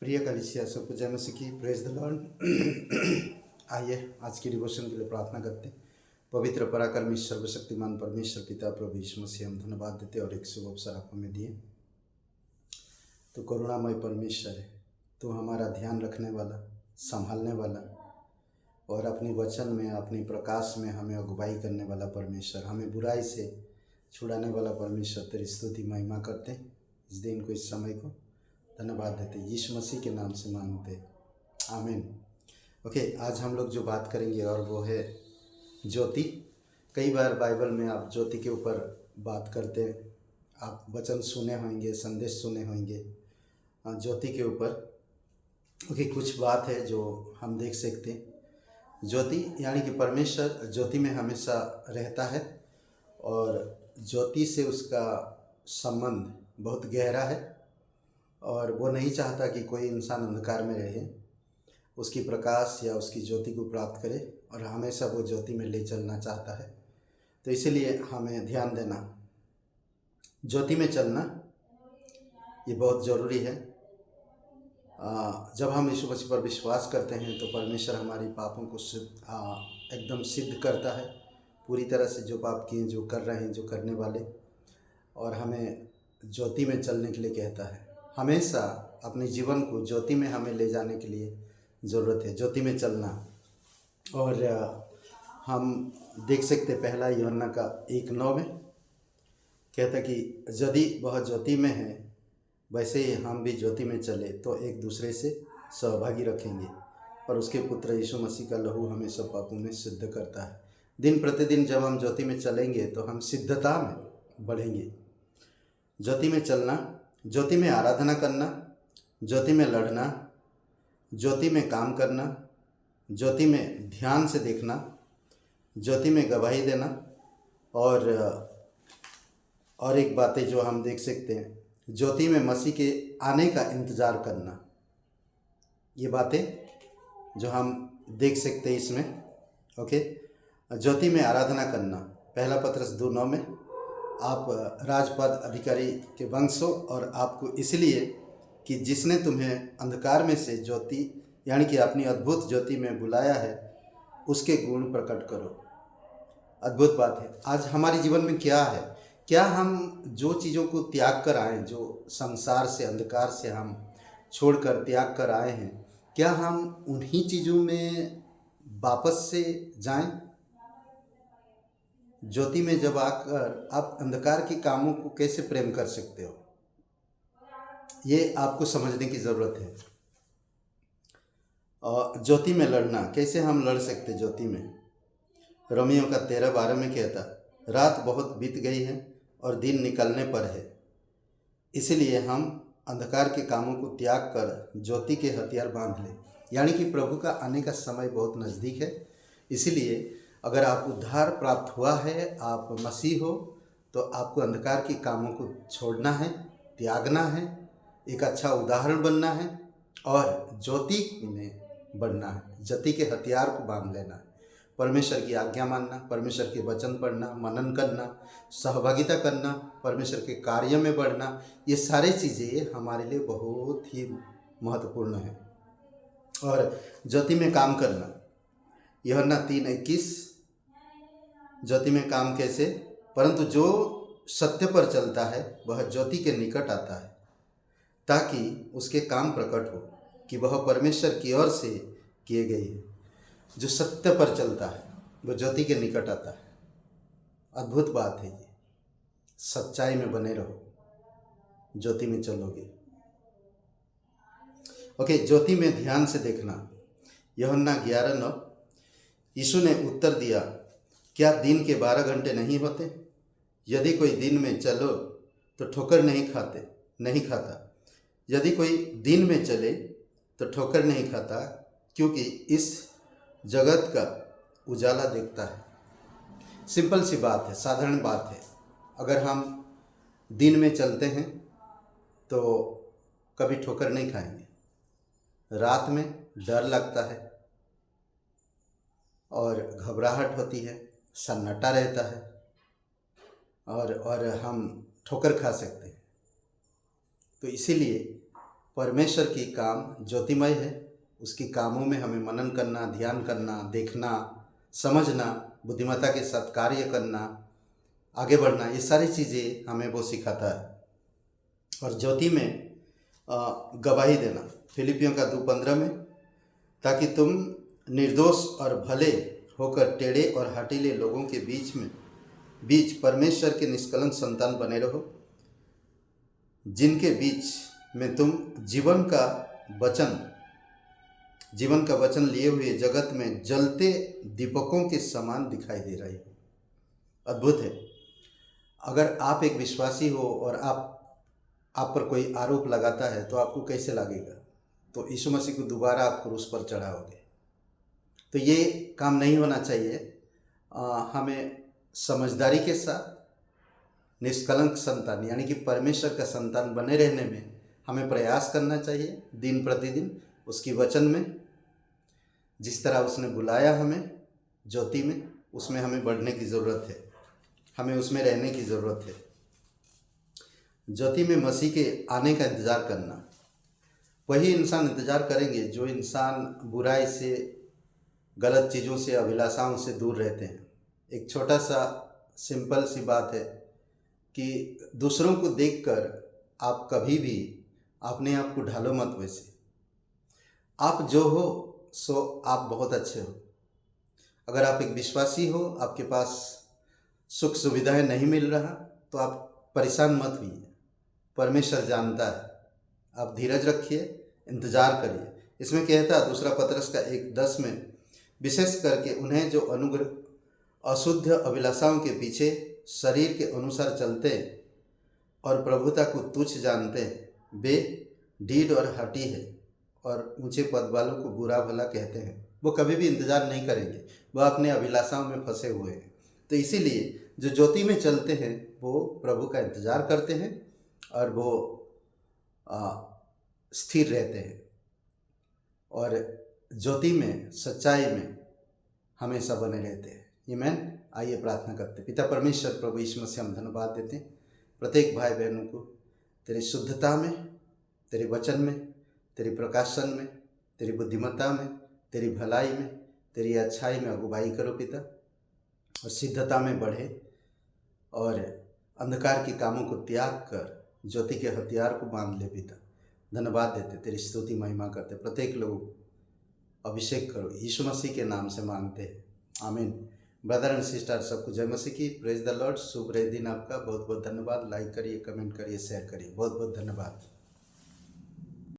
प्रिय कलीसिया सबको जय मसीह की, प्रेज द लॉर्ड। आइए आज की डिवोशन के लिए प्रार्थना करते हैं। पवित्र पराक्रमी सर्वशक्तिमान परमेश्वर पिता प्रभु यीशु मसीह, हम धन्यवाद देते और एक शुभ अवसर आप हमें दिए। तो करुणामय परमेश्वर है, तो हमारा ध्यान रखने वाला, संभालने वाला और अपनी वचन में, अपनी प्रकाश में हमें अगुवाई करने वाला परमेश्वर, हमें बुराई से छुड़ाने वाला परमेश्वर, तेरी स्तुति महिमा करते हैं। इस दिन को, इस समय को धन्यवाद देते, यीशु मसीह के नाम से मांगते, आमीन। ओके, आज हम लोग जो बात करेंगे और वो है ज्योति। कई बार बाइबल में आप ज्योति के ऊपर बात करते हैं, आप वचन सुने होंगे, संदेश सुने होंगे ज्योति के ऊपर। ओके, कुछ बात है जो हम देख सकते हैं। ज्योति यानी कि परमेश्वर ज्योति में हमेशा रहता है और ज्योति से उसका संबंध बहुत गहरा है और वो नहीं चाहता कि कोई इंसान अंधकार में रहे, उसकी प्रकाश या उसकी ज्योति को प्राप्त करे और हमेशा वो ज्योति में ले चलना चाहता है। तो इसीलिए हमें ध्यान देना, ज्योति में चलना ये बहुत ज़रूरी है। जब हम यीशु मसीह पर विश्वास करते हैं तो परमेश्वर हमारी पापों को एकदम सिद्ध करता है, पूरी तरह से जो पाप किए, जो कर रहे हैं, जो करने वाले, और हमें ज्योति में चलने के लिए कहता है। हमेशा अपने जीवन को ज्योति में हमें ले जाने के लिए ज़रूरत है, ज्योति में चलना। और हम देख सकते पहला यूहन्ना का 1:9 में कहता कि यदि वह ज्योति में है वैसे ही हम भी ज्योति में चले तो एक दूसरे से सहभागी रखेंगे और उसके पुत्र यीशु मसीह का लहू हमें सब पापों में सिद्ध करता है। दिन प्रतिदिन जब हम ज्योति में चलेंगे तो हम सिद्धता में बढ़ेंगे। ज्योति में चलना, ज्योति में आराधना करना, ज्योति में लड़ना, ज्योति में काम करना, ज्योति में ध्यान से देखना, ज्योति में गवाही देना और एक बातें जो हम देख सकते हैं, ज्योति में मसीह के आने का इंतज़ार करना। ये बातें जो हम देख सकते हैं इसमें। ओके, ज्योति में आराधना करना, पहला पत्रस 2:9 में आप राजपद अधिकारी के वंश हो और आपको इसलिए कि जिसने तुम्हें अंधकार में से ज्योति यानी कि अपनी अद्भुत ज्योति में बुलाया है उसके गुण प्रकट करो। अद्भुत बात है। आज हमारे जीवन में क्या है, क्या हम जो चीज़ों को त्याग कर आए, जो संसार से, अंधकार से हम छोड़कर त्याग कर आए हैं, क्या हम उन्हीं चीज़ों में वापस से जाएं? ज्योति में जब आकर आप अंधकार के कामों को कैसे प्रेम कर सकते हो, ये आपको समझने की ज़रूरत है। और ज्योति में लड़ना, कैसे हम लड़ सकते ज्योति में। रोमियो का 13:12 में कहता, रात बहुत बीत गई है और दिन निकलने पर है, इसलिए हम अंधकार के कामों को त्याग कर ज्योति के हथियार बांध लें। यानी कि प्रभु का आने का समय बहुत नज़दीक है। इसीलिए अगर आप उद्धार प्राप्त हुआ है, आप मसीह हो, तो आपको अंधकार के कामों को छोड़ना है, त्यागना है, एक अच्छा उदाहरण बनना है और ज्योति में बढ़ना है। ज्योति के हथियार को बांध लेना है, परमेश्वर की आज्ञा मानना, परमेश्वर के वचन पढ़ना, मनन करना, सहभागिता करना, परमेश्वर के कार्य में बढ़ना, ये सारी चीज़ें हमारे लिए बहुत ही महत्वपूर्ण है। और ज्योति में काम करना, यूहन्ना 3:21, ज्योति में काम कैसे, परंतु जो सत्य पर चलता है वह ज्योति के निकट आता है ताकि उसके काम प्रकट हो कि वह परमेश्वर की ओर से किए गए हैं। जो सत्य पर चलता है वो ज्योति के निकट आता है। अद्भुत बात है ये। सच्चाई में बने रहो, ज्योति में चलोगे। ओके, ज्योति में ध्यान से देखना, यूहन्ना 11:9, यीशु ने उत्तर दिया, क्या दिन के 12 घंटे नहीं होते? यदि कोई दिन में चलो तो ठोकर नहीं खाता। यदि कोई दिन में चले तो ठोकर नहीं खाता, क्योंकि इस जगत का उजाला देखता है। सिंपल सी बात है, साधारण बात है। अगर हम दिन में चलते हैं तो कभी ठोकर नहीं खाएंगे। रात में डर लगता है और घबराहट होती है, सन्नाटा रहता है और हम ठोकर खा सकते हैं। तो इसीलिए परमेश्वर की काम ज्योतिमय है, उसकी कामों में हमें मनन करना, ध्यान करना, देखना, समझना, बुद्धिमत्ता के साथ कार्य करना, आगे बढ़ना, ये सारी चीज़ें हमें वो सिखाता है। और ज्योति में गवाही देना, फिलिपियों का 2:15 में, ताकि तुम निर्दोष और भले होकर टेढ़े और हठीले लोगों के बीच परमेश्वर के निष्कलंक संतान बने रहो, जिनके बीच में तुम जीवन का वचन लिए हुए जगत में जलते दीपकों के समान दिखाई दे रही हो। अद्भुत है। अगर आप एक विश्वासी हो और आप पर कोई आरोप लगाता है तो आपको कैसे लगेगा? तो यीशु मसीह को दोबारा आप क्रूस पर चढ़ाओगे। तो ये काम नहीं होना चाहिए। हमें समझदारी के साथ निष्कलंक संतान यानी कि परमेश्वर का संतान बने रहने में हमें प्रयास करना चाहिए। दिन प्रतिदिन उसकी वचन में, जिस तरह उसने बुलाया हमें ज्योति में, उसमें हमें बढ़ने की ज़रूरत है, हमें उसमें रहने की ज़रूरत है। ज्योति में मसीह के आने का इंतज़ार करना। वही इंसान इंतज़ार करेंगे जो इंसान बुराई से, गलत चीज़ों से, अभिलाषाओं से दूर रहते हैं। एक छोटा सा सिंपल सी बात है कि दूसरों को देखकर आप कभी भी अपने आप को ढालो मत। वैसे आप जो हो सो आप बहुत अच्छे हो। अगर आप एक विश्वासी हो, आपके पास सुख सुविधाएं नहीं मिल रहा, तो आप परेशान मत होइए। परमेश्वर जानता है। आप धीरज रखिए, इंतज़ार करिए। इसमें कहता है 2 पतरस का 1:10 में, विशेष करके उन्हें जो अनुग्रह अशुद्ध अभिलाषाओं के पीछे शरीर के अनुसार चलते और प्रभुता को तुच्छ जानते हैं, वे ढीठ और हठी है और ऊंचे पद वालों को बुरा भला कहते हैं। वो कभी भी इंतज़ार नहीं करेंगे, वह अपने अभिलाषाओं में फंसे हुए हैं। तो इसीलिए जो ज्योति में चलते हैं वो प्रभु का इंतज़ार करते हैं और वो स्थिर रहते हैं और ज्योति में, सच्चाई में हमेशा बने रहते हैं। आमीन। आइए प्रार्थना करते हैं। पिता परमेश्वर, प्रभु यीशु मसीह, हम धन्यवाद देते हैं प्रत्येक भाई बहनों को तेरी शुद्धता में, तेरे वचन में, तेरी प्रकाशन में, तेरी बुद्धिमत्ता में, तेरी भलाई में, तेरी अच्छाई में अगुवाई करो पिता, और सिद्धता में बढ़े और अंधकार के कामों को त्याग कर ज्योति के हथियार को बांध ले पिता। धन्यवाद देते, तेरी स्तुति महिमा करते। प्रत्येक लोग अभिषेक करो, यीशु मसीह के नाम से मांगते हैं, आमीन। ब्रदर एंड सिस्टर, सबको जय मसीह की। Praise the Lord. शुभ रहे दिन आपका। बहुत बहुत धन्यवाद। लाइक करिए, कमेंट करिए, शेयर करिए। बहुत बहुत धन्यवाद।